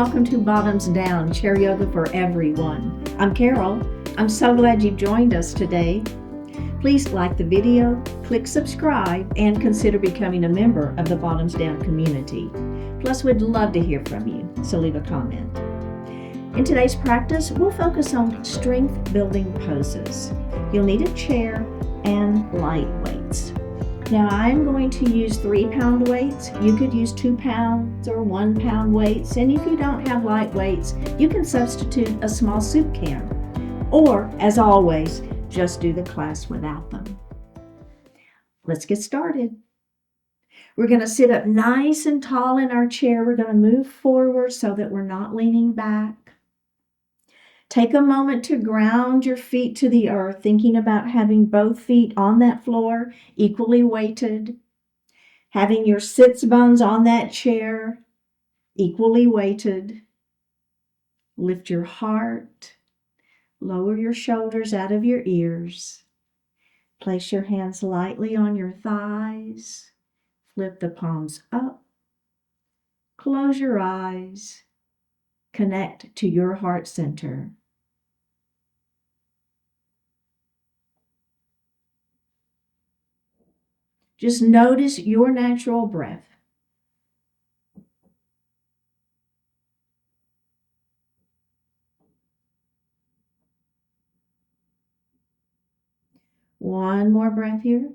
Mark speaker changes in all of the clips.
Speaker 1: welcome to Bottoms Down, Chair Yoga for Everyone. I'm Carol. I'm so glad you've joined us today. Please like the video, click subscribe, and consider becoming a member of the Bottoms Down community. Plus, we'd love to hear from you, so leave a comment. In today's practice, we'll focus on strength-building poses. You'll need a chair and light weights. Now, I'm going to use 3-pound weights. You could use 2 pounds or 1 pound weights. And if you don't have light weights, you can substitute a small soup can. Or, as always, just do the class without them. Let's get started. We're going to sit up nice and tall in our chair. We're going to move forward so that we're not leaning back. Take a moment to ground your feet to the earth, thinking about having both feet on that floor, equally weighted. Having your sits bones on that chair, equally weighted. Lift your heart. Lower your shoulders out of your ears. Place your hands lightly on your thighs. Flip the palms up. Close your eyes. Connect to your heart center. Just notice your natural breath. One more breath here.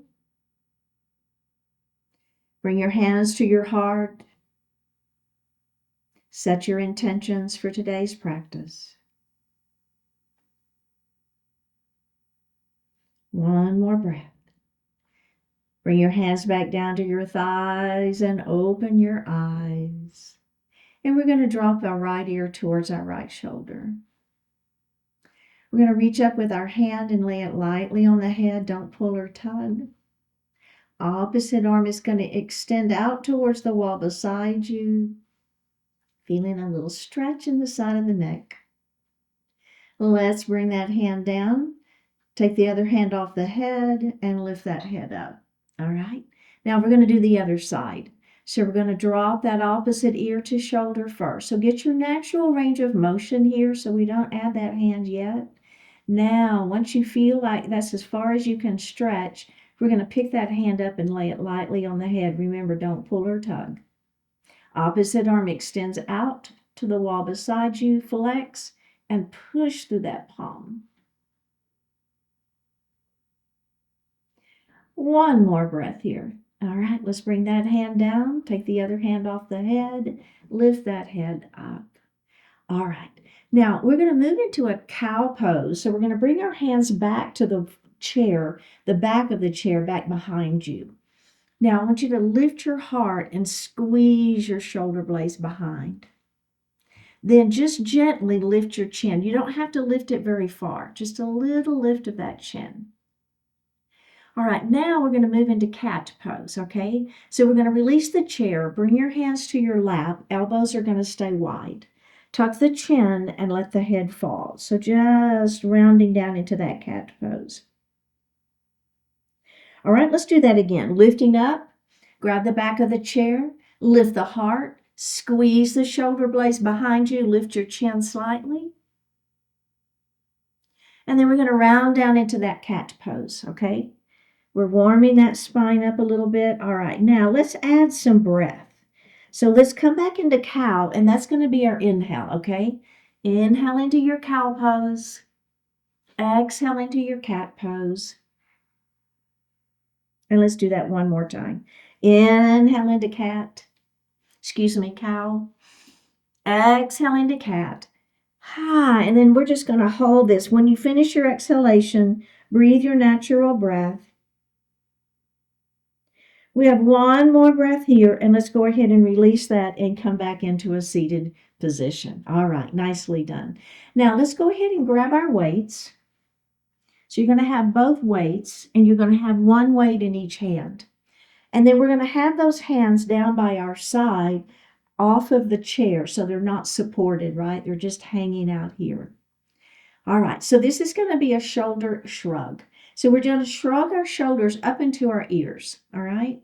Speaker 1: Bring your hands to your heart. Set your intentions for today's practice. One more breath. Bring your hands back down to your thighs and open your eyes. And we're going to drop our right ear towards our right shoulder. We're going to reach up with our hand and lay it lightly on the head. Don't pull or tug. Opposite arm is going to extend out towards the wall beside you. Feeling a little stretch in the side of the neck. Let's bring that hand down. Take the other hand off the head and lift that head up. All right. Now we're going to do the other side. So we're going to drop that opposite ear to shoulder first. So get your natural range of motion here so we don't add that hand yet. Now, once you feel like that's as far as you can stretch, we're going to pick that hand up and lay it lightly on the head. Remember, don't pull or tug. Opposite arm extends out to the wall beside you. Flex and push through that palm. One more breath here. All right, let's bring that hand down. Take the other hand off the head. Lift that head up. All right. Now, we're going to move into a cow pose. So we're going to bring our hands back to the chair, the back of the chair, back behind you. Now, I want you to lift your heart and squeeze your shoulder blades behind. Then just gently lift your chin. You don't have to lift it very far. Just a little lift of that chin. All right, now we're going to move into cat pose, okay? So we're going to release the chair. Bring your hands to your lap. Elbows are going to stay wide. Tuck the chin and let the head fall. So just rounding down into that cat pose. All right, let's do that again. Lifting up, grab the back of the chair, lift the heart, squeeze the shoulder blades behind you, lift your chin slightly. And then we're going to round down into that cat pose, okay? We're warming that spine up a little bit. All right, now let's add some breath. So let's come back into cow, and that's going to be our inhale, okay? Inhale into your cow pose. Exhale into your cat pose. And let's do that one more time. Inhale into cow. Exhale into cat. And then we're just going to hold this. When you finish your exhalation, breathe your natural breath. We have one more breath here, and let's go ahead and release that and come back into a seated position. All right, nicely done. Now, let's go ahead and grab our weights. So you're going to have both weights, and you're going to have one weight in each hand. And then we're going to have those hands down by our side off of the chair, so they're not supported, right? They're just hanging out here. All right, so this is going to be a shoulder shrug. So we're going to shrug our shoulders up into our ears, all right?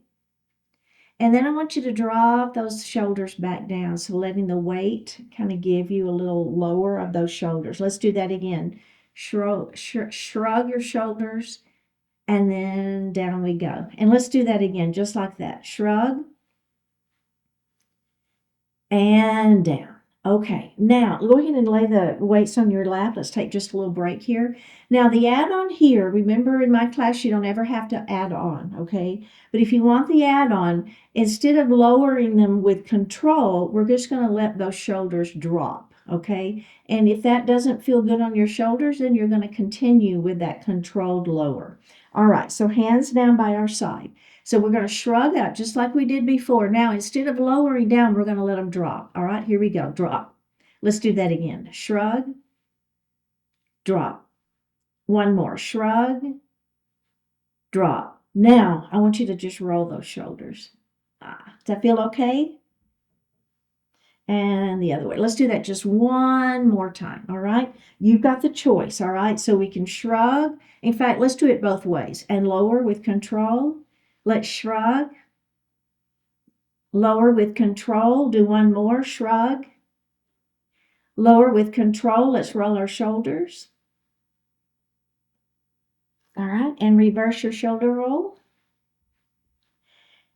Speaker 1: And then I want you to drop those shoulders back down. So letting the weight kind of give you a little lower of those shoulders. Let's do that again. Shrug your shoulders, and then down we go. And let's do that again, just like that. Shrug and down. Okay, now go ahead and lay the weights on your lap. Let's take just a little break here. Now the add-on here, remember in my class you don't ever have to add on, okay? But if you want the add-on, instead of lowering them with control, we're just going to let those shoulders drop, okay? And if that doesn't feel good on your shoulders, then you're going to continue with that controlled lower. All right, so hands down by our side. So we're going to shrug out just like we did before. Now, instead of lowering down, we're going to let them drop. All right, here we go. Drop. Let's do that again. Shrug, drop. One more. Shrug, drop. Now, I want you to just roll those shoulders. Does that feel okay? And the other way. Let's do that just one more time. All right, you've got the choice. All right, so we can shrug. In fact, let's do it both ways and lower with control. Let's shrug, lower with control. Do one more, shrug, lower with control. Let's roll our shoulders. All right, and reverse your shoulder roll.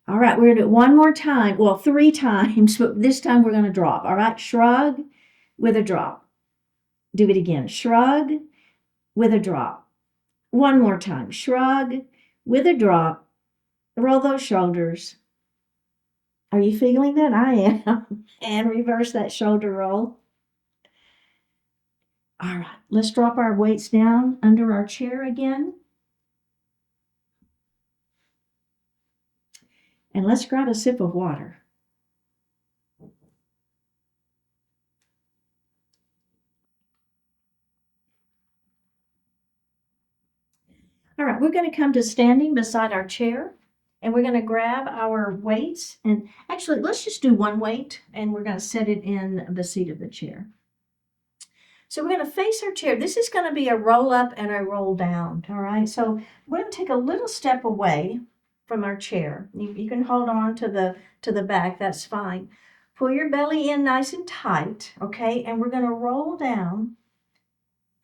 Speaker 1: All right, we're going to do it one more time. Well, 3 times, but this time we're going to drop. All right, shrug with a drop. Do it again. Shrug with a drop. One more time. Shrug with a drop. Roll those shoulders. Are you feeling that? I am. And reverse that shoulder roll. All right, let's drop our weights down under our chair again. And let's grab a sip of water. All right, we're going to come to standing beside our chair. And we're going to grab our weights, and actually, let's just do one weight, and we're going to set it in the seat of the chair. So we're going to face our chair. This is going to be a roll up and a roll down, all right? So we're going to take a little step away from our chair. You can hold on to the back, that's fine. Pull your belly in nice and tight, okay? And we're going to roll down.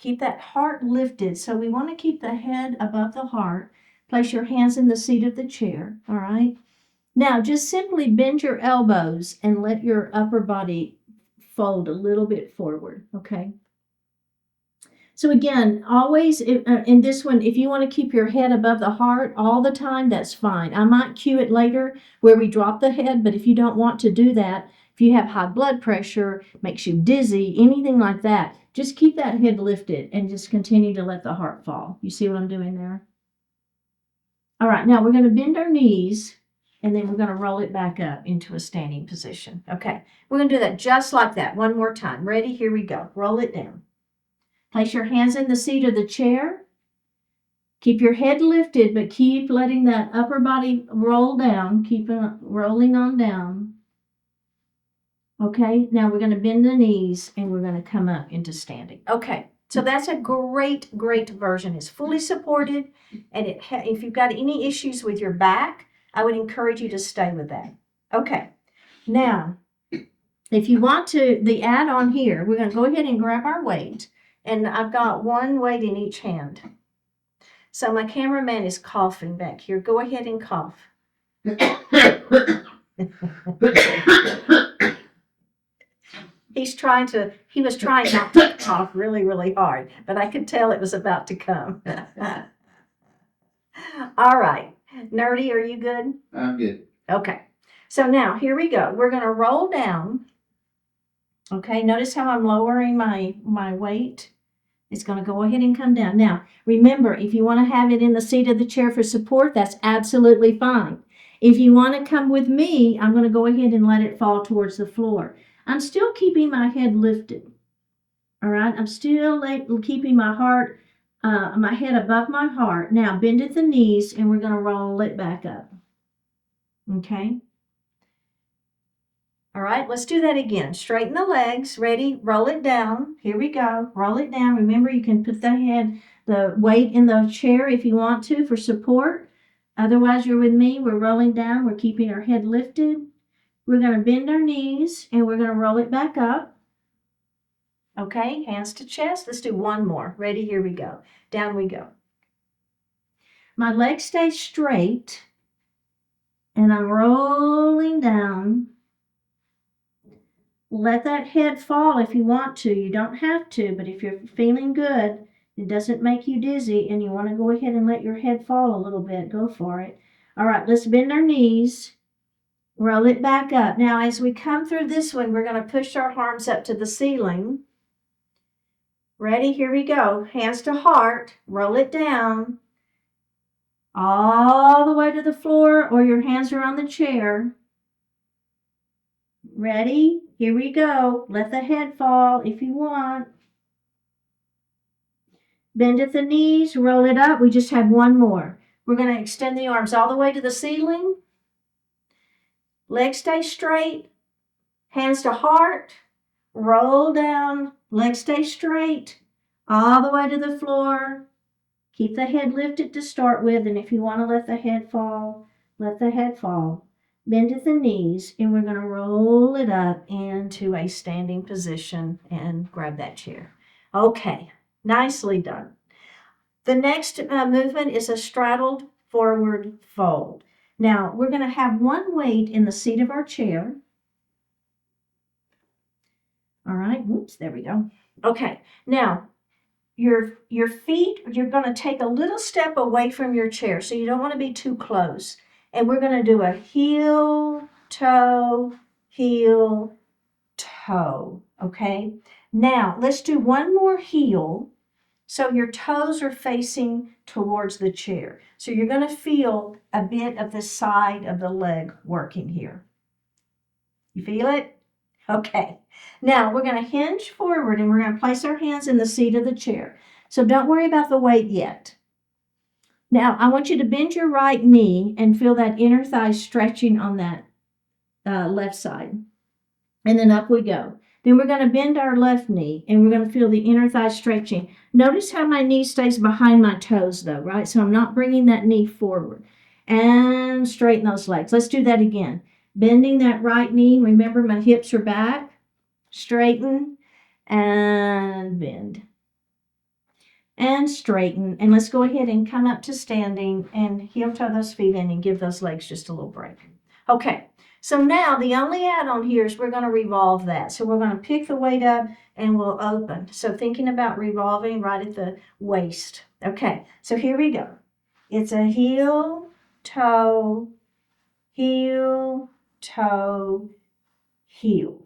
Speaker 1: Keep that heart lifted. So we want to keep the head above the heart. Place your hands in the seat of the chair, all right? Now, just simply bend your elbows and let your upper body fold a little bit forward, okay? So again, always in this one, if you want to keep your head above the heart all the time, that's fine. I might cue it later where we drop the head, but if you don't want to do that, if you have high blood pressure, makes you dizzy, anything like that, just keep that head lifted and just continue to let the heart fall. You see what I'm doing there? All right, now we're going to bend our knees, and then we're going to roll it back up into a standing position. Okay, we're going to do that just like that. One more time. Ready? Here we go. Roll it down. Place your hands in the seat of the chair. Keep your head lifted, but keep letting that upper body roll down. Keep rolling on down. Okay, now we're going to bend the knees, and we're going to come up into standing. Okay. So that's a great version. It's fully supported, and if you've got any issues with your back, I would encourage you to stay with that. Okay, now, if you want to, the add-on here, we're going to go ahead and grab our weight, and I've got one weight in each hand. So my cameraman is coughing back here. Go ahead and cough. He was trying not to cough really hard, but I could tell it was about to come. All right. Nerdy, are you good?
Speaker 2: I'm good.
Speaker 1: Okay. So now, here we go. We're going to roll down. Okay, notice how I'm lowering my weight. It's going to go ahead and come down. Now, remember, if you want to have it in the seat of the chair for support, that's absolutely fine. If you want to come with me, I'm going to go ahead and let it fall towards the floor. I'm still keeping my head lifted. All right, I'm still keeping my heart, my head above my heart. Now, bend at the knees, and we're going to roll it back up. Okay. All right, let's do that again. Straighten the legs. Ready? Roll it down. Here we go. Roll it down. Remember, you can put the weight in the chair if you want to for support. Otherwise, you're with me. We're rolling down. We're keeping our head lifted. We're going to bend our knees and we're going to roll it back up. Okay, hands to chest. Let's do one more. Ready? Here we go. Down we go. My legs stay straight and I'm rolling down. Let that head fall if you want to. You don't have to, but if you're feeling good, it doesn't make you dizzy, and you want to go ahead and let your head fall a little bit, go for it. All right, let's bend our knees. Roll it back up. Now, as we come through this one, we're going to push our arms up to the ceiling. Ready? Here we go. Hands to heart. Roll it down. All the way to the floor, or your hands are on the chair. Ready? Here we go. Let the head fall if you want. Bend at the knees, roll it up. We just have one more. We're going to extend the arms all the way to the ceiling. Legs stay straight. Hands to heart. Roll down. Legs stay straight. All the way to the floor. Keep the head lifted to start with, and if you want to let the head fall, let the head fall. Bend at the knees, and we're going to roll it up into a standing position and grab that chair. Okay, nicely done. The next movement is a straddled forward fold. Now, we're going to have one weight in the seat of our chair. All right, whoops, there we go. Okay, now, your feet, you're going to take a little step away from your chair, so you don't want to be too close. And we're going to do a heel, toe, okay? Now, let's do one more heel, so your toes are facing towards the chair. So you're going to feel a bit of the side of the leg working here. You feel it? Okay. Now, we're going to hinge forward, and we're going to place our hands in the seat of the chair. So don't worry about the weight yet. Now, I want you to bend your right knee and feel that inner thigh stretching on that left side. And then up we go. Then we're going to bend our left knee, and we're going to feel the inner thigh stretching. Notice how my knee stays behind my toes, though, right? So I'm not bringing that knee forward. And straighten those legs. Let's do that again. Bending that right knee. Remember, my hips are back. Straighten and bend. And straighten. And let's go ahead and come up to standing and heel toe those feet in and give those legs just a little break. Okay, so now the only add-on here is we're going to revolve that. So we're going to pick the weight up and we'll open. So thinking about revolving right at the waist. Okay, so here we go. It's a heel, toe, heel, toe, heel.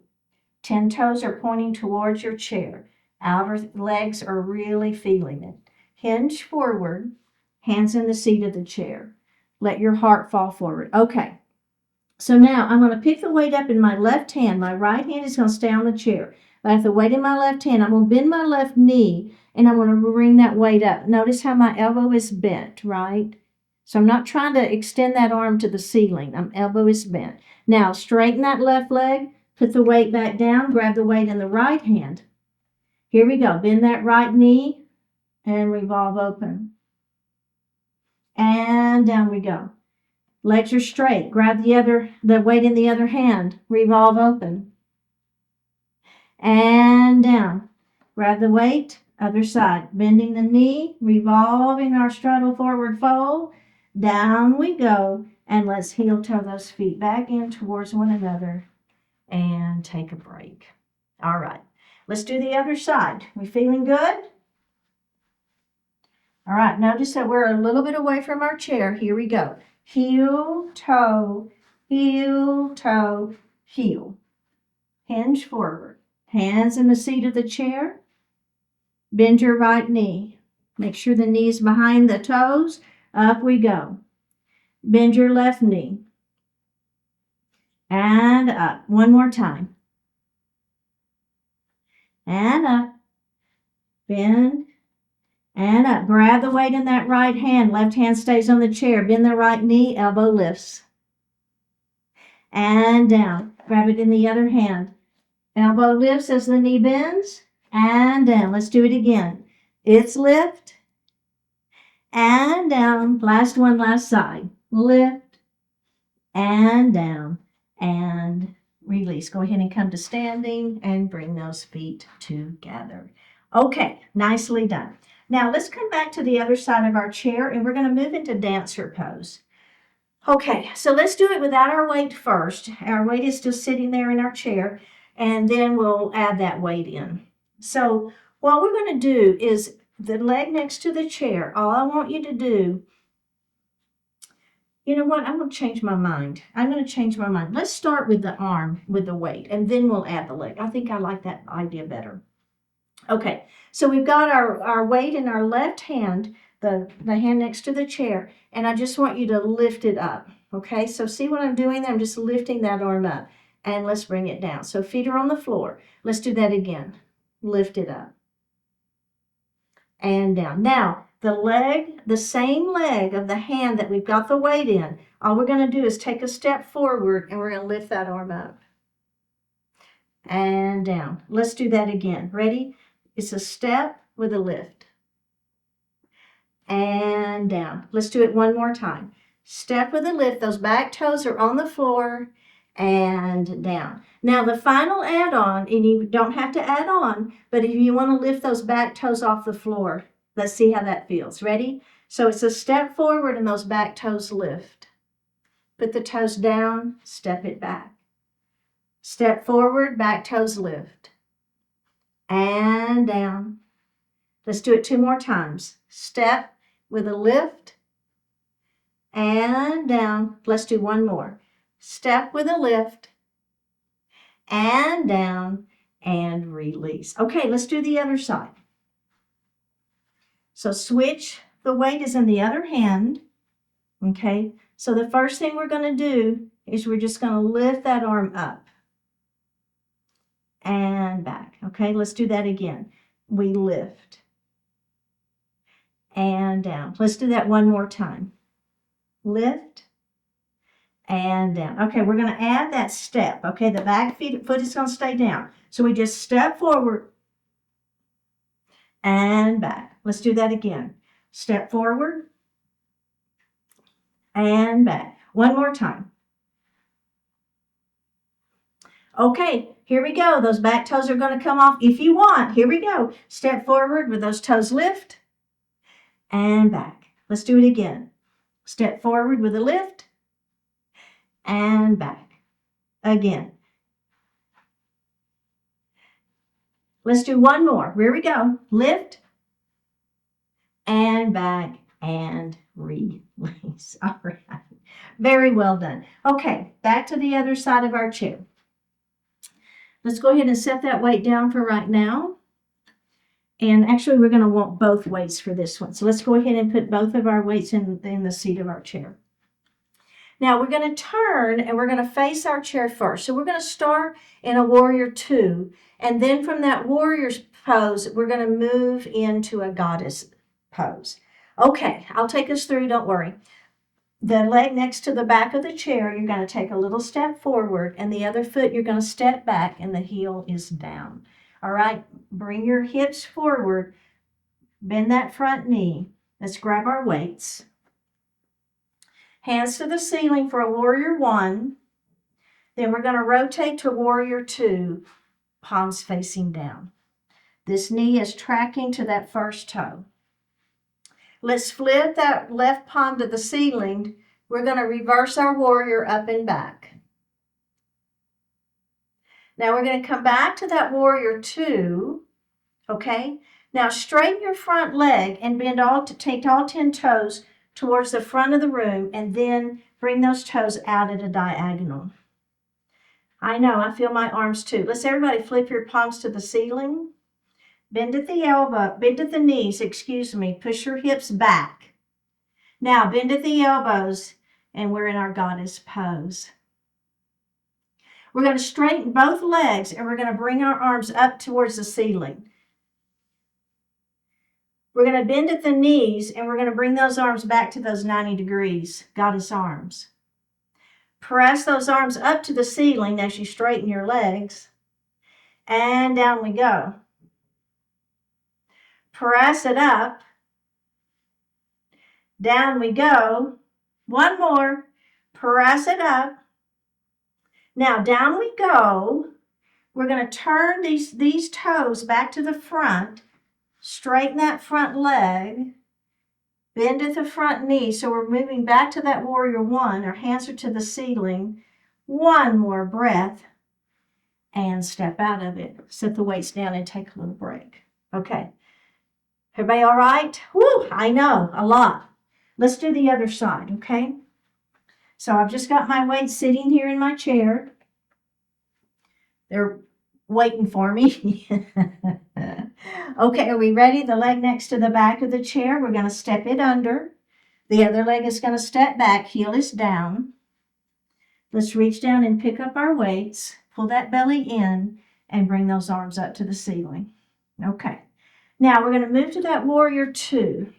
Speaker 1: 10 toes are pointing towards your chair. Outer legs are really feeling it. Hinge forward, hands in the seat of the chair. Let your heart fall forward. Okay, so now I'm going to pick the weight up in my left hand. My right hand is going to stay on the chair. I have the weight in my left hand. I'm going to bend my left knee, and I'm going to bring that weight up. Notice how my elbow is bent, right? So I'm not trying to extend that arm to the ceiling. My elbow is bent. Now, straighten that left leg. Put the weight back down. Grab the weight in the right hand. Here we go. Bend that right knee and revolve open. And down we go. Legs are straight. Grab the weight in the other hand. Revolve open. And down. Grab the weight, other side. Bending the knee, revolving our straddle forward fold. Down we go. And let's heel toe those feet back in towards one another. And take a break. All right. Let's do the other side. We feeling good? All right, notice that we're a little bit away from our chair. Here we go. Heel, toe, heel, toe, heel. Hinge forward. Hands in the seat of the chair. Bend your right knee. Make sure the knee is behind the toes. Up we go. Bend your left knee. And up. One more time. And up, bend, and up. Grab the weight in that right hand. Left hand stays on the chair. Bend the right knee, elbow lifts. And down. Grab it in the other hand. Elbow lifts as the knee bends, and down. Let's do it again. It's lift, and down. Last one, last side. lift, and down, and release. Go ahead and come to standing and bring those feet together. Okay, nicely done. Now let's come back to the other side of our chair and we're going to move into dancer pose. Okay, so let's do it without our weight first. Our weight is still sitting there in our chair, and then we'll add that weight in. So what we're going to do is the leg next to the chair. All I want you to do, you know what? I'm going to change my mind. Let's start with the arm with the weight, and then we'll add the leg. I think I like that idea better. Okay, so we've got our weight in our left hand, the hand next to the chair, and I just want you to lift it up. Okay, so see what I'm doing? I'm just lifting that arm up, and let's bring it down. So feet are on the floor. Let's do that again. Lift it up and down. Now, the same leg of the hand that we've got the weight in, all we're going to do is take a step forward, and we're going to lift that arm up and down. Let's do that again. Ready? It's a step with a lift and down. Let's do it one more time. Step with a lift. Those back toes are on the floor and down. Now the final add-on, and you don't have to add on, but if you want to lift those back toes off the floor, let's see how that feels. Ready? So it's a step forward and those back toes lift. Put the toes down, step it back. Step forward, back toes lift. And down. Let's do it two more times. Step with a lift and down. Let's do one more. Step with a lift and down and release. Okay, let's do the other side. So switch, the weight is in the other hand. Okay, so the first thing we're going to do is we're just going to lift that arm up and back. Okay, let's do that again. We lift and down. Let's do that one more time. Lift and down. Okay, we're going to add that step. Okay, the back foot is going to stay down. So we just step forward and back. Let's do that again. Step forward and back. One more time. Okay, here we go. Those back toes are going to come off if you want. Here we go. Step forward with those toes lift and back. Let's do it again. Step forward with a lift and back. Again. Let's do one more. Here we go. Lift and back and release. All right. Very well done. Okay, back to the other side of our chair. Let's go ahead and set that weight down for right now. And actually, we're going to want both weights for this one. So let's go ahead and put both of our weights in the seat of our chair. Now, we're going to turn and we're going to face our chair first. So we're going to start in a warrior two. And then from that warrior pose, we're going to move into a goddess pose. Okay, I'll take us through. Don't worry. The leg next to the back of the chair, you're going to take a little step forward, and the other foot, you're going to step back, and the heel is down. All right, bring your hips forward, bend that front knee. Let's grab our weights. Hands to the ceiling for a warrior one. Then we're going to rotate to warrior two, palms facing down. This knee is tracking to that first toe. Let's flip that left palm to the ceiling. We're going to reverse our warrior up and back. Now we're going to come back to that warrior two. Okay? Now straighten your front leg and take all 10 toes towards the front of the room, and then bring those toes out at a diagonal. I know, I feel my arms too. Let's everybody flip your palms to the ceiling. Bend at the knees, push your hips back. Now bend at the elbows, and we're in our goddess pose. We're going to straighten both legs, and we're going to bring our arms up towards the ceiling. We're going to bend at the knees, and we're going to bring those arms back to those 90 degrees, goddess arms. Press those arms up to the ceiling as you straighten your legs, and down we go. Press it up. Down we go. One more. Press it up. Now down we go. We're going to turn these toes back to the front. Straighten that front leg. Bend at the front knee. So we're moving back to that warrior one. Our hands are to the ceiling. One more breath. And step out of it. Set the weights down and take a little break. Okay. Everybody all right? Woo, I know, a lot. Let's do the other side, okay? So I've just got my weights sitting here in my chair. They're waiting for me. Okay, are we ready? The leg next to the back of the chair, we're going to step it under. The other leg is going to step back, heel is down. Let's reach down and pick up our weights. Pull that belly in and bring those arms up to the ceiling. Okay. Now we're going to move to that warrior two.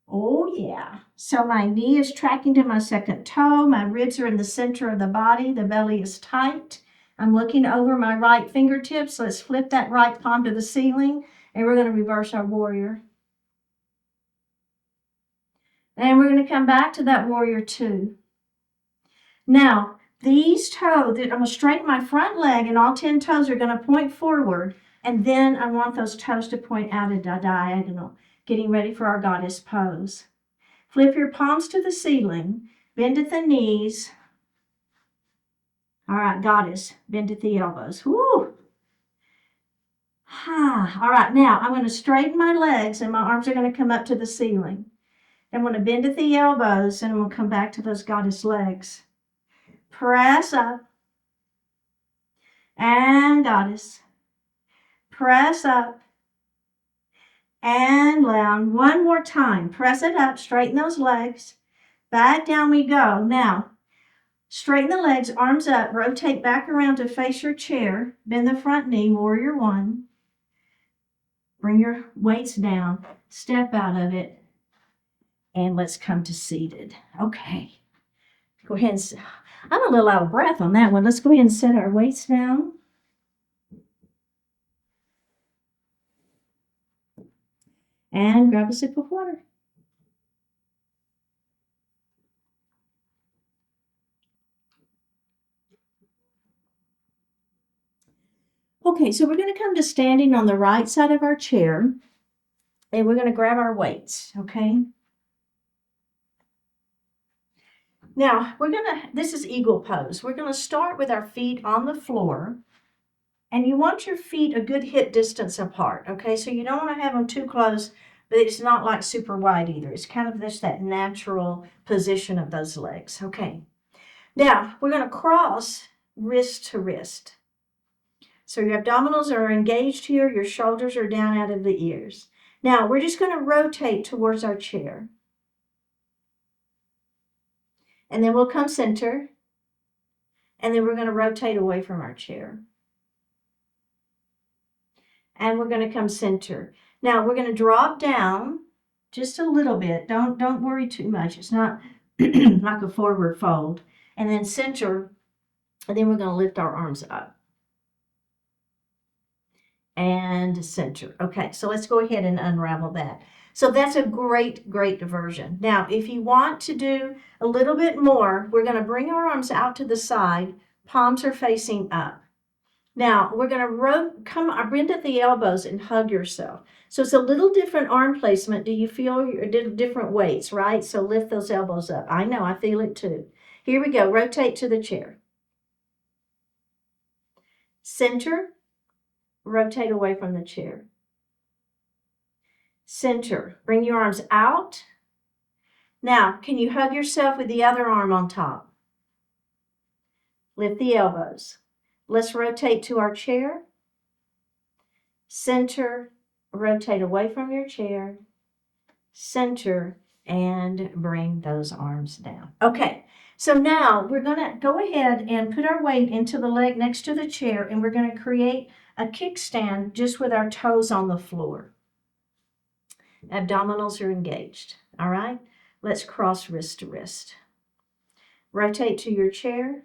Speaker 1: Oh yeah. So my knee is tracking to my second toe. My ribs are in the center of the body. The belly is tight. I'm looking over my right fingertips. Let's flip that right palm to the ceiling. And we're going to reverse our warrior. And we're going to come back to that warrior two. Now, these toes, I'm going to straighten my front leg, and all 10 toes are going to point forward. And then I want those toes to point out at a diagonal, getting ready for our goddess pose. Flip your palms to the ceiling, bend at the knees. All right, goddess, bend at the elbows. Woo! All right, now I'm going to straighten my legs, and my arms are going to come up to the ceiling. I'm going to bend at the elbows, and I'm going to come back to those goddess legs. Press up. And goddess. Press up. And down. One more time. Press it up. Straighten those legs. Back down we go. Now, straighten the legs, arms up. Rotate back around to face your chair. Bend the front knee, warrior one. Bring your weights down. Step out of it. And let's come to seated. Okay. Go ahead and... I'm a little out of breath on that one. Let's go ahead and set our weights down. And grab a sip of water. Okay, so we're going to come to standing on the right side of our chair. And we're going to grab our weights, okay? Now, this is eagle pose. We're going to start with our feet on the floor. And you want your feet a good hip distance apart, okay? So you don't want to have them too close, but it's not like super wide either. It's kind of just that natural position of those legs, okay? Now, we're going to cross wrist to wrist. So your abdominals are engaged here. Your shoulders are down out of the ears. Now, we're just going to rotate towards our chair. And then we'll come center. And then we're going to rotate away from our chair. And we're going to come center. Now, we're going to drop down just a little bit. Don't worry too much. It's not like a forward fold. And then center. And then we're going to lift our arms up. And center. Okay, so let's go ahead and unravel that. So that's a great, great diversion. Now, if you want to do a little bit more, we're going to bring our arms out to the side. Palms are facing up. Now, we're going to bend at the elbows and hug yourself. So it's a little different arm placement. Do you feel your different weights, right? So lift those elbows up. I know, I feel it too. Here we go. Rotate to the chair. Center. Rotate away from the chair. Center. Bring your arms out. Now, can you hug yourself with the other arm on top? Lift the elbows. Let's rotate to our chair. Center. Rotate away from your chair. Center. And bring those arms down. Okay. So now we're going to go ahead and put our weight into the leg next to the chair, and we're going to create a kickstand just with our toes on the floor. Abdominals are engaged. All right? Let's cross wrist to wrist. Rotate to your chair.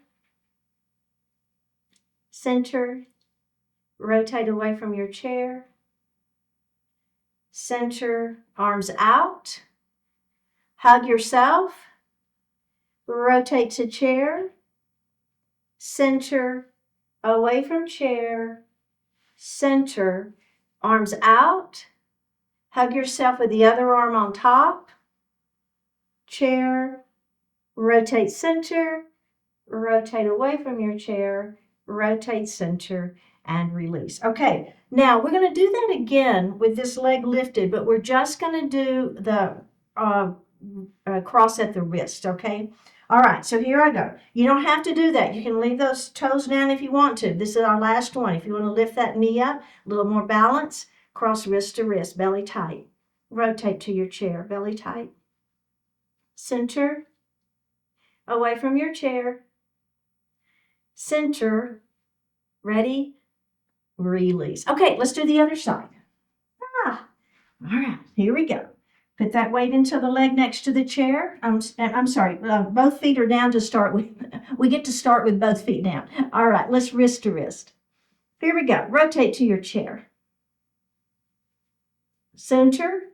Speaker 1: Center. Rotate away from your chair. Center. Arms out. Hug yourself. rotate to chair, center, away from chair, center, arms out, hug yourself with the other arm on top, chair, rotate center, rotate away from your chair, rotate center, and release. Okay, now we're going to do that again with this leg lifted, but we're just going to do the cross at the wrist, okay? All right, so here I go. You don't have to do that. You can leave those toes down if you want to. This is our last one. If you want to lift that knee up, a little more balance, cross wrist to wrist, belly tight. Rotate to your chair, belly tight. Center, away from your chair. Center, ready, release. Okay, let's do the other side. All right, here we go. Put that weight into the leg next to the chair. I'm sorry, both feet are down to start with. We get to start with both feet down. All right, let's wrist to wrist. Here we go. Rotate to your chair. Center,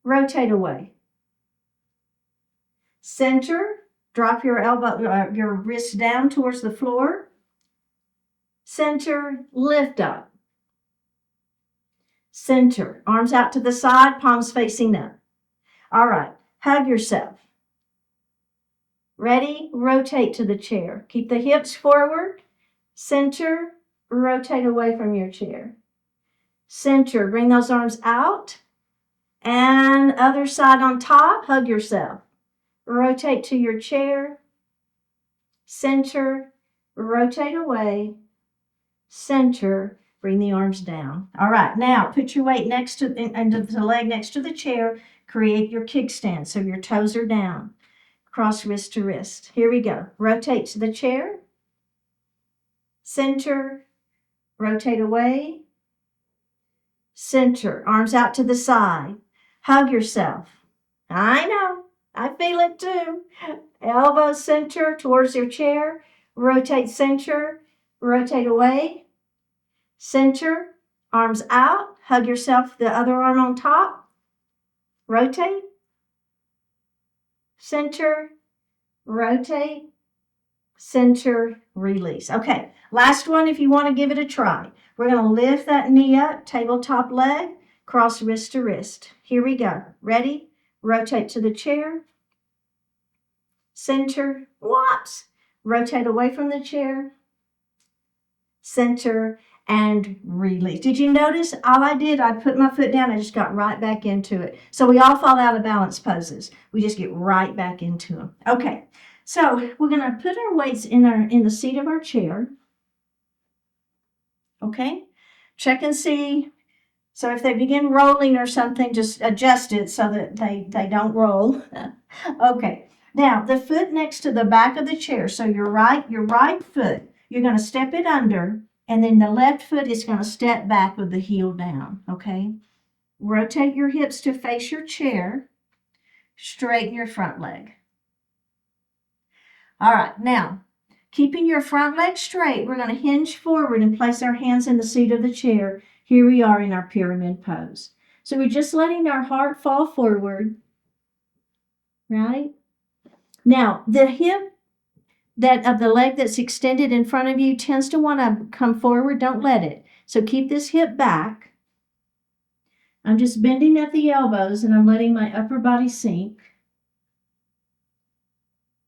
Speaker 1: rotate away. Center, drop your elbow, your wrist down towards the floor. Center, lift up. Center, arms out to the side, palms facing up. All right, hug yourself. Ready? Rotate to the chair. Keep the hips forward. Center, rotate away from your chair. Center, bring those arms out. And other side on top, hug yourself. Rotate to your chair. Center, rotate away. Center, bring the arms down. All right, now put your weight next to the leg next to the chair. Create your kickstand so your toes are down. Cross wrist to wrist. Here we go. Rotate to the chair. Center, rotate away. Center, arms out to the side. Hug yourself. I know, I feel it too. Elbows center towards your chair. Rotate center, rotate away. Center, arms out. Hug yourself, the other arm on top. Rotate, center, rotate, center, release. Okay, last one if you want to give it a try. We're going to lift that knee up, tabletop leg, cross wrist to wrist. Here we go. Ready? Rotate to the chair. Center, whoops. Rotate away from the chair. Center, and release. Did you notice all I did? I put my foot down. I just got right back into it. So we all fall out of balance poses. We just get right back into them. Okay, so we're going to put our weights in the seat of our chair. Okay, check and see. So if they begin rolling or something, just adjust it so that they don't roll. Okay, now the foot next to the back of the chair. So your right foot, you're going to step it under. And then the left foot is going to step back with the heel down, okay? Rotate your hips to face your chair. Straighten your front leg. All right, now, keeping your front leg straight, we're going to hinge forward and place our hands in the seat of the chair. Here we are in our pyramid pose. So we're just letting our heart fall forward, right? Now, the hip that of the leg that's extended in front of you tends to want to come forward. Don't let it. So keep this hip back. I'm just bending at the elbows and I'm letting my upper body sink.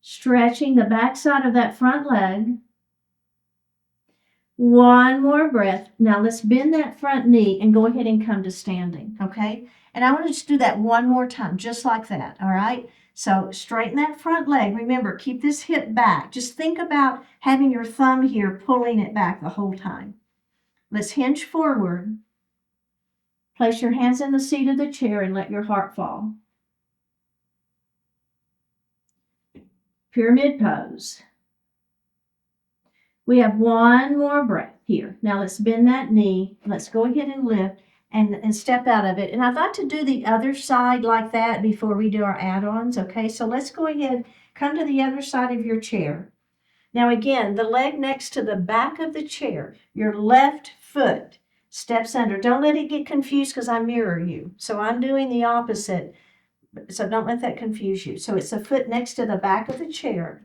Speaker 1: Stretching the back side of that front leg. One more breath. Now let's bend that front knee and go ahead and come to standing, okay? And I want to just do that one more time, just like that, all right? So straighten that front leg. Remember, keep this hip back. Just think about having your thumb here, pulling it back the whole time. Let's hinge forward. Place your hands in the seat of the chair and let your heart fall. Pyramid pose. We have one more breath here. Now let's bend that knee. Let's go ahead and lift and step out of it. And I'd like to do the other side like that before we do our add-ons, okay? So let's go ahead, come to the other side of your chair. Now again, the leg next to the back of the chair, your left foot steps under. Don't let it get confused because I mirror you. So I'm doing the opposite. So don't let that confuse you. So it's a foot next to the back of the chair,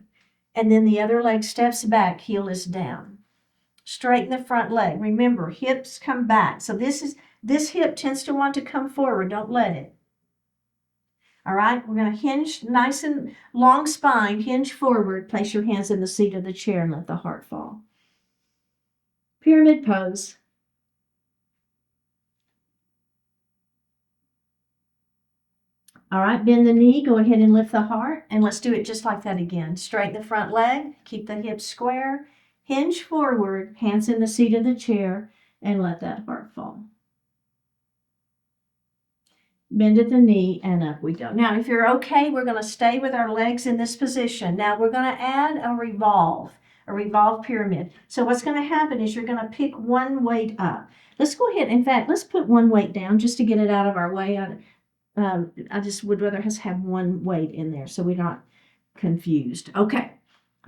Speaker 1: and then the other leg steps back, heel is down. Straighten the front leg. Remember, hips come back. So this hip tends to want to come forward. Don't let it. All right, we're going to hinge nice and long spine, hinge forward. Place your hands in the seat of the chair and let the heart fall. Pyramid pose. All right, bend the knee, go ahead and lift the heart, and let's do it just like that again. Straighten the front leg, keep the hips square, hinge forward, hands in the seat of the chair, and let that heart fall. Bend at the knee, and up we go. Now, if you're okay, we're going to stay with our legs in this position. Now, we're going to add a revolve pyramid. So what's going to happen is you're going to pick one weight up. Let's go ahead. In fact, let's put one weight down just to get it out of our way. I just would rather us have one weight in there so we're not confused. Okay.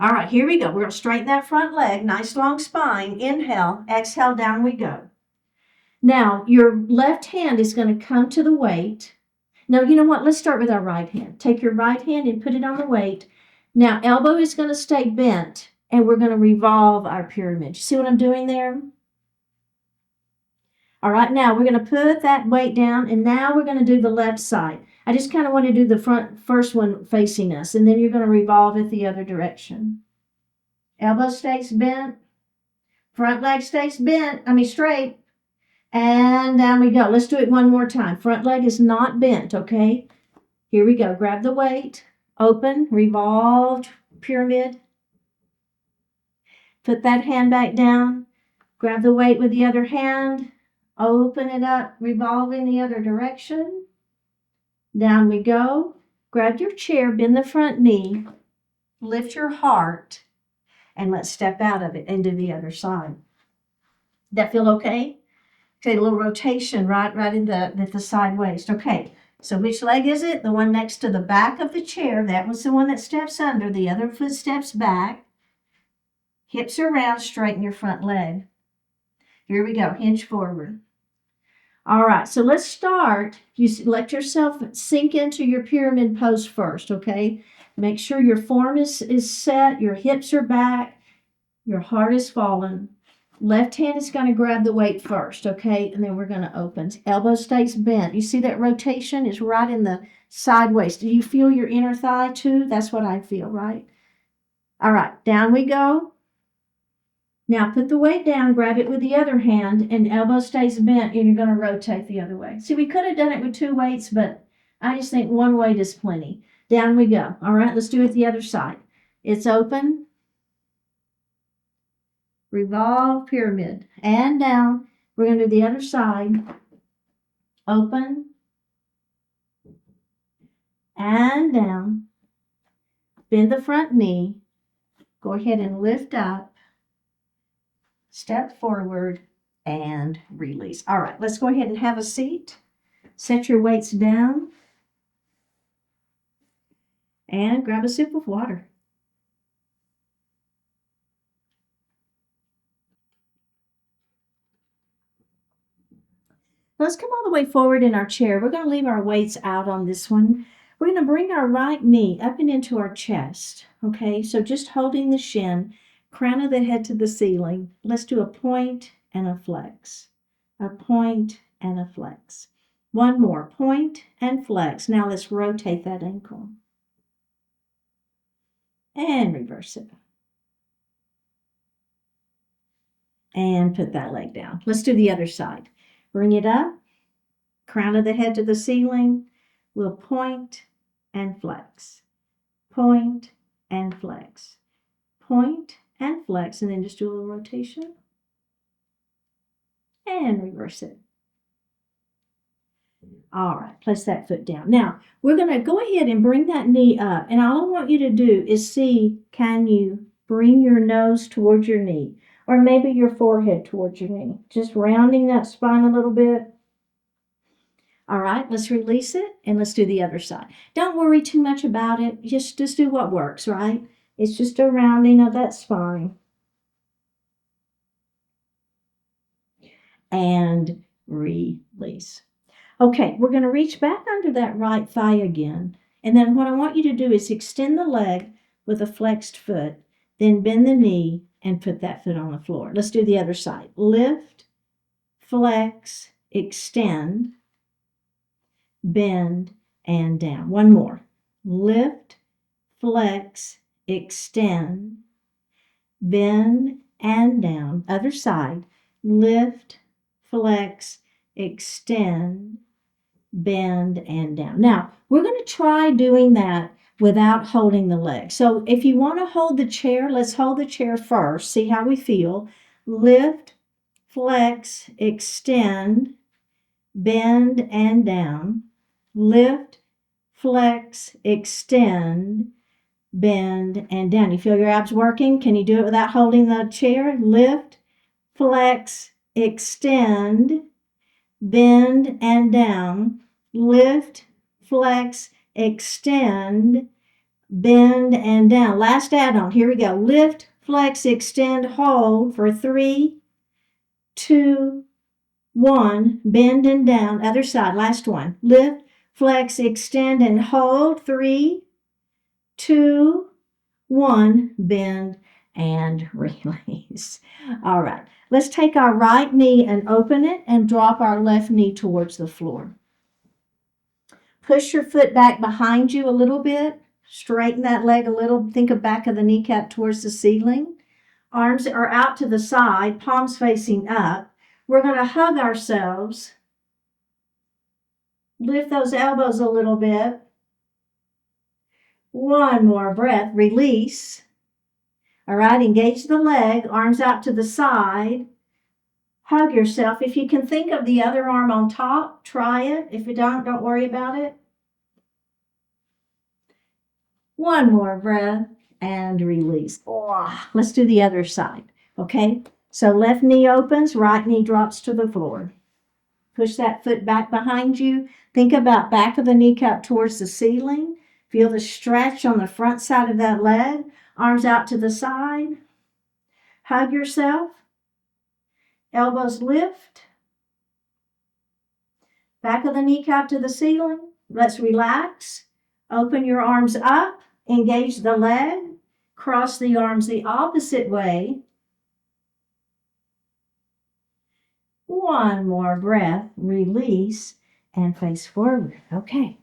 Speaker 1: All right, here we go. We're going to straighten that front leg. Nice long spine. Inhale. Exhale. Down we go. Now, your left hand is going to come to the weight. Now, you know what? Let's start with our right hand. Take your right hand and put it on the weight. Now, elbow is going to stay bent, and we're going to revolve our pyramid. You see what I'm doing there? All right, now we're going to put that weight down, and now we're going to do the left side. I just kind of want to do the first one facing us, and then you're going to revolve it the other direction. Elbow stays bent. Front leg stays straight. And down we go. Let's do it one more time. Front leg is not bent, okay? Here we go. Grab the weight. Open, revolved pyramid. Put that hand back down. Grab the weight with the other hand. Open it up, revolving the other direction. Down we go. Grab your chair, bend the front knee. Lift your heart. And let's step out of it and do the other side. That feel okay? Okay, a little rotation right in the side waist. Okay, so which leg is it? The one next to the back of the chair. That was the one that steps under. The other foot steps back. Hips are round, straighten your front leg. Here we go, hinge forward. All right, so let's start. You let yourself sink into your pyramid pose first, okay? Make sure your form is set, your hips are back, your heart is fallen. Left hand is going to grab the weight first, okay? And then we're going to open. Elbow stays bent. You see that rotation is right in the side waist. Do you feel your inner thigh too? That's what I feel, right? All right, down we go. Now put the weight down, grab it with the other hand, and elbow stays bent, and you're going to rotate the other way. See, we could have done it with two weights, but I just think one weight is plenty. Down we go. All right, let's do it the other side. It's open. Revolve pyramid and down. We're going to do the other side. Open and down. Bend the front knee. Go ahead and lift up. Step forward and release. All right, let's go ahead and have a seat. Set your weights down. And grab a sip of water. Let's come all the way forward in our chair. We're going to leave our weights out on this one. We're going to bring our right knee up and into our chest. Okay, so just holding the shin, crown of the head to the ceiling. Let's do a point and a flex. A point and a flex. One more, point and flex. Now let's rotate that ankle. And reverse it. And put that leg down. Let's do the other side. Bring it up, crown of the head to the ceiling. We'll point and flex, point and flex, point and flex, and then just do a little rotation and reverse it. All right, place that foot down. Now, we're going to go ahead and bring that knee up, and all I want you to do is see, can you bring your nose towards your knee? Or maybe your forehead towards your knee. Just rounding that spine a little bit. All right, let's release it and let's do the other side. Don't worry too much about it. Just do what works, right? It's just a rounding of that spine. And release. Okay, we're going to reach back under that right thigh again. And then what I want you to do is extend the leg with a flexed foot, then bend the knee and put that foot on the floor. Let's do the other side. Lift, flex, extend, bend, and down. One more. Lift, flex, extend, bend, and down. Other side. Lift, flex, extend, bend, and down. Now, we're going to try doing that without holding the leg. So if you want to hold the chair, let's hold the chair first. See how we feel. Lift, flex, extend, bend, and down. Lift, flex, extend, bend, and down. You feel your abs working? Can you do it without holding the chair? Lift, flex, extend, bend, and down. Lift, flex, extend, bend, and down. Last add-on. Here we go. Lift, flex, extend, hold for 3, 2, 1. Bend and down. Other side. Last one. Lift, flex, extend, and hold. 3, 2, 1. Bend and release. All right. Let's take our right knee and open it and drop our left knee towards the floor. Push your foot back behind you a little bit. Straighten that leg a little. Think of back of the kneecap towards the ceiling. Arms are out to the side, palms facing up. We're going to hug ourselves. Lift those elbows a little bit. One more breath. Release. All right, engage the leg, arms out to the side. Hug yourself. If you can think of the other arm on top, try it. If you don't worry about it. One more breath and release. Oh, let's do the other side, okay? So left knee opens, right knee drops to the floor. Push that foot back behind you. Think about back of the kneecap towards the ceiling. Feel the stretch on the front side of that leg. Arms out to the side. Hug yourself. Elbows lift. Back of the kneecap to the ceiling. Let's relax. Open your arms up. Engage the leg. Cross the arms the opposite way. One more breath. Release and face forward. Okay.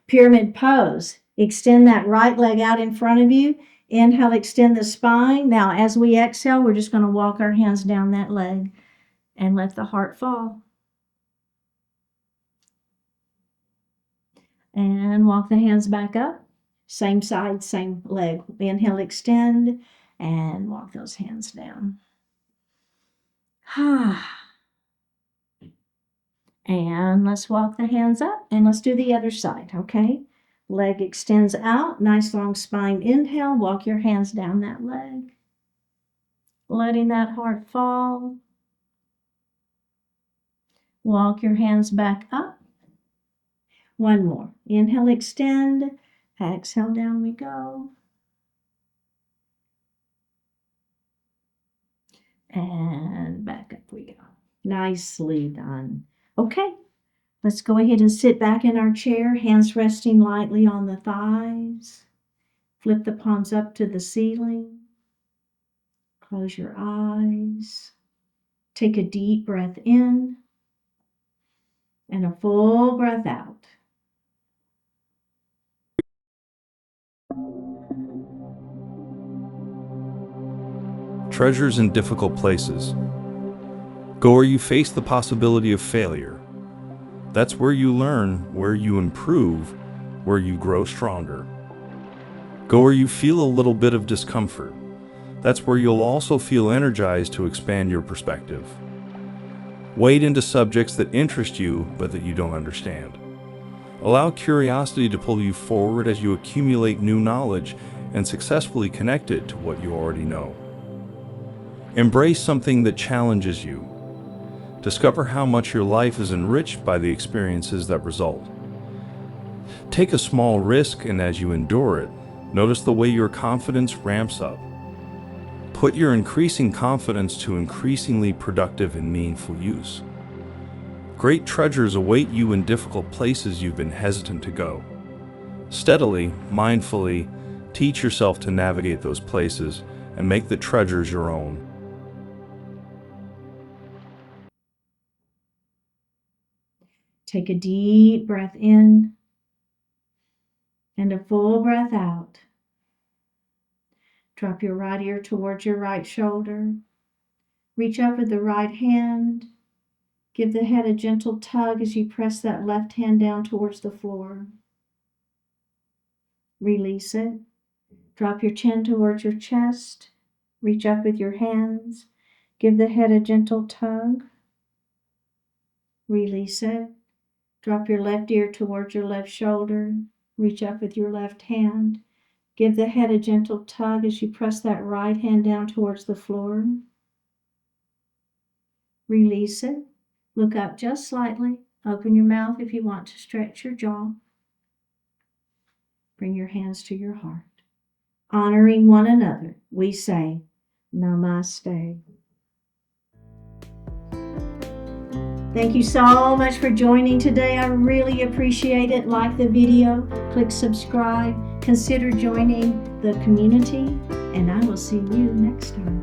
Speaker 1: Pyramid pose. Extend that right leg out in front of you. Inhale, extend the spine. Now, as we exhale, we're just going to walk our hands down that leg and let the heart fall. And walk the hands back up. Same side, same leg. Inhale, extend, and walk those hands down. And let's walk the hands up, and let's do the other side, okay? Leg extends out, nice long spine. Inhale, walk your hands down that leg. Letting that heart fall. Walk your hands back up. One more. Inhale, extend. Exhale, down we go. And back up we go. Nicely done. Okay. Let's go ahead and sit back in our chair, hands resting lightly on the thighs. Flip the palms up to the ceiling. Close your eyes. Take a deep breath in and a full breath out.
Speaker 2: Treasures in difficult places. Go where you face the possibility of failure. That's where you learn, where you improve, where you grow stronger. Go where you feel a little bit of discomfort. That's where you'll also feel energized to expand your perspective. Wade into subjects that interest you but that you don't understand. Allow curiosity to pull you forward as you accumulate new knowledge and successfully connect it to what you already know. Embrace something that challenges you. Discover how much your life is enriched by the experiences that result. Take a small risk, and as you endure it, notice the way your confidence ramps up. Put your increasing confidence to increasingly productive and meaningful use. Great treasures await you in difficult places you've been hesitant to go. Steadily, mindfully, teach yourself to navigate those places and make the treasures your own.
Speaker 1: Take a deep breath in and a full breath out. Drop your right ear towards your right shoulder. Reach up with the right hand. Give the head a gentle tug as you press that left hand down towards the floor. Release it. Drop your chin towards your chest. Reach up with your hands. Give the head a gentle tug. Release it. Drop your left ear towards your left shoulder. Reach up with your left hand. Give the head a gentle tug as you press that right hand down towards the floor. Release it. Look up just slightly. Open your mouth if you want to stretch your jaw. Bring your hands to your heart. Honoring one another, we say, Namaste. Thank you so much for joining today. I really appreciate it. Like the video, click subscribe, consider joining the community, and I will see you next time.